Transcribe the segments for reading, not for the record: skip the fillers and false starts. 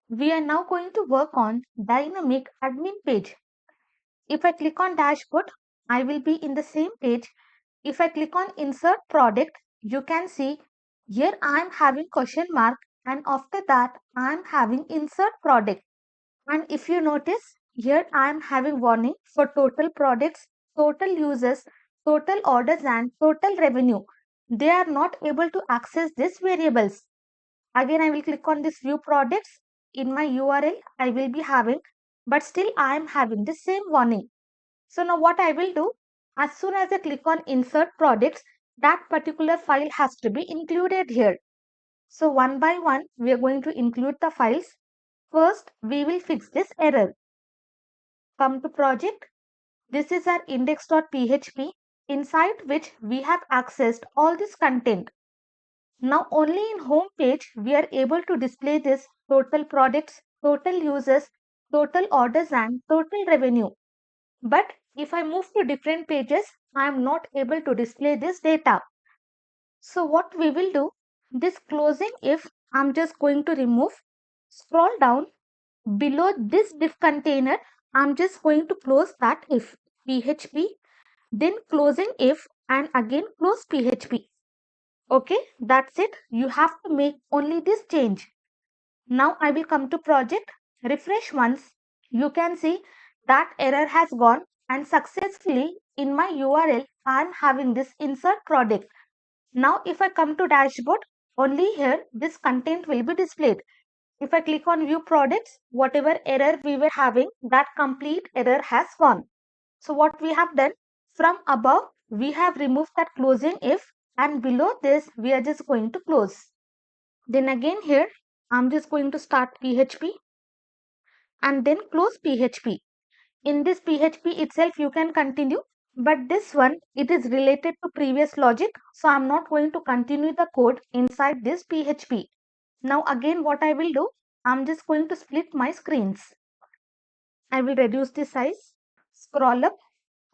We are now going to work on dynamic admin page. If I click on dashboard, I will be in the same page. If I click on insert product, you can see here I am having question mark, and after that I am having insert product. And if you notice, here I am having warning for total products, total users, total orders and total revenue. They are not able to access these variables. Again, I will click on this view products. In my URL, I will be having, but still I am having the same warning. So now what I will do, as soon as I click on insert products, that particular file has to be included here. So one by one, we are going to include the files. First, we will fix this error. Come to project. This is our index.php, inside which we have accessed all this content. Now only in home page we are able to display this total products, total users, total orders and total revenue. But if I move to different pages, I am not able to display this data. So what we will do, this closing if I'm just going to remove, scroll down below this div container, I'm just going to close that if php, then closing if and again close php. Okay, that's it. You have to make only this change. Now I will come to project, refresh once. You can see that error has gone and successfully in my URL I am having this insert product. Now if I come to dashboard, only here this content will be displayed. If I click on view products, whatever error we were having, that complete error has gone. So what we have done, from above we have removed that closing if, and below this we are just going to close. Then again here I'm just going to start PHP and then close PHP. In this PHP itself you can continue, but this one it is related to previous logic, so I'm not going to continue the code inside this PHP. Now again what I will do, I'm just going to split my screens. I will reduce the size, scroll up,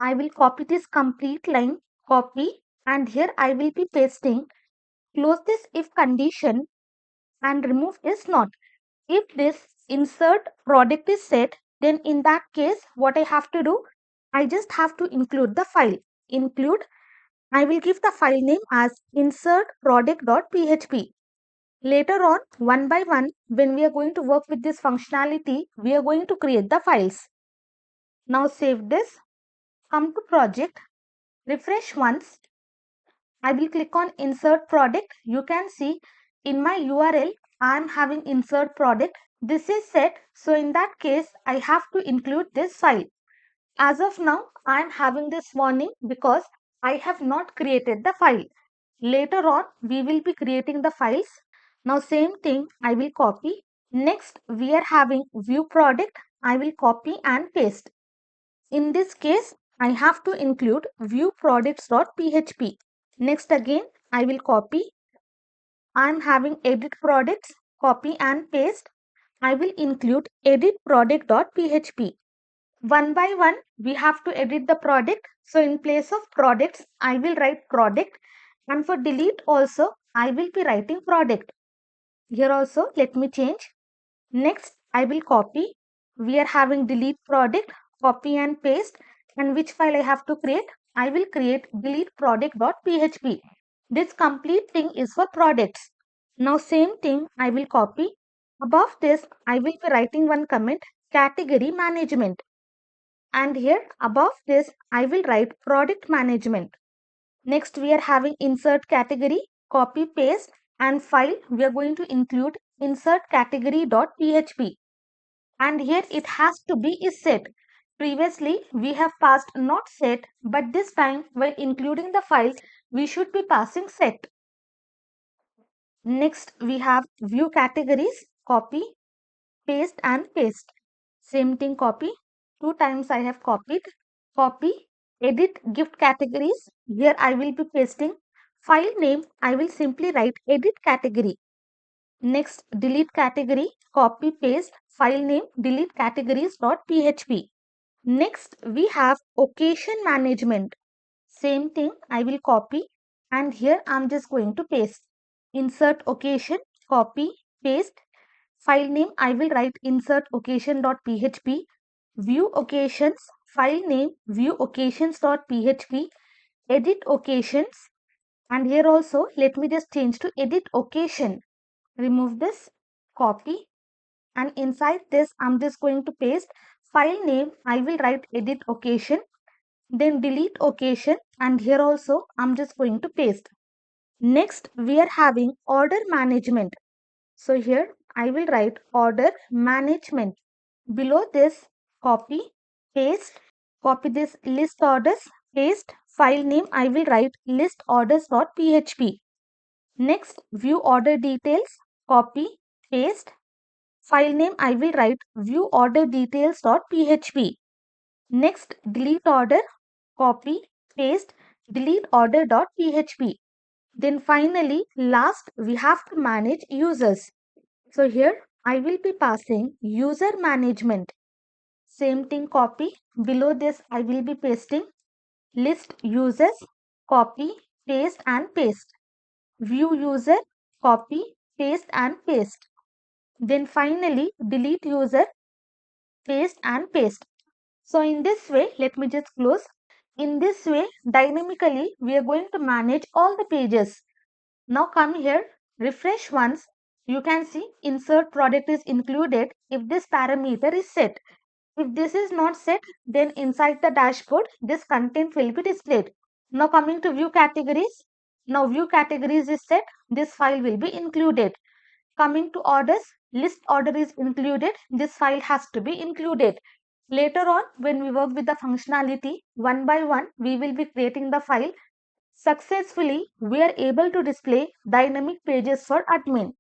I will copy this complete line, copy, and here I will be pasting, close this if condition and remove this not. If this insert product is set, then in that case, what I have to do, I just have to include the file. Include, I will give the file name as insert product.php. Later on, one by one, when we are going to work with this functionality, we are going to create the files. Now save this, come to project, refresh once. I will click on insert product. You can see in my URL, I am having insert product. This is set. So in that case, I have to include this file. As of now, I am having this warning because I have not created the file. Later on, we will be creating the files. Now same thing, I will copy. Next, we are having view product. I will copy and paste. In this case, I have to include view products.php. Next again, I will copy. I am having edit products, copy and paste. I will include edit product.php. One by one, we have to edit the product. So in place of products, I will write product, and for delete also, I will be writing product. Here also, let me change. Next, I will copy. We are having delete product, copy and paste. And which file I have to create? I will create delete product.php. This complete thing is for products. Now same thing I will copy. Above this, I will be writing one comment, category management. And here above this, I will write product management. Next, we are having insert category, copy paste, and file. We are going to include insert category.php. And here it has to be is set. Previously, we have passed not set, but this time while including the file, we should be passing set. Next, we have view categories, copy, paste and paste. Same thing, copy. 2 times I have copied. Copy, edit gift categories. Here I will be pasting. File name, I will simply write edit category. Next, delete category, copy, paste, file name, delete categories.php. Next, we have occasion management. Same thing, I will copy and here I'm just going to paste. Insert occasion, copy, paste, File name, I will write insert occasion.php. View occasions, file name view occasions.php. Edit occasions, and here also let me just change to edit occasion. Remove this, copy, and inside this I'm just going to paste file name. I will write edit occasion, then delete occasion, and here also I'm just going to paste. Next we are having order management. So here I will write order management. Below this, copy, paste, copy this list orders, paste, file name I will write list orders.php. Next, view order details, copy, paste, file name I will write view order details.php. Next, delete order, copy, paste, delete order.php. Then finally, last we have to manage users. So here I will be passing user management. Same thing, copy. Below this I will be pasting list users, copy, paste and paste. View user, copy, paste and paste. Then finally delete user, paste and paste. So in this way, let me just close. In this way, dynamically, we are going to manage all the pages. Now come here, refresh once. You can see insert product is included if this parameter is set. If this is not set, then inside the dashboard, this content will be displayed. Now coming to view categories. Now view categories is set, this file will be included. Coming to orders, list order is included, this file has to be included. Later on, when we work with the functionality, one by one, we will be creating the file. Successfully, we are able to display dynamic pages for admin.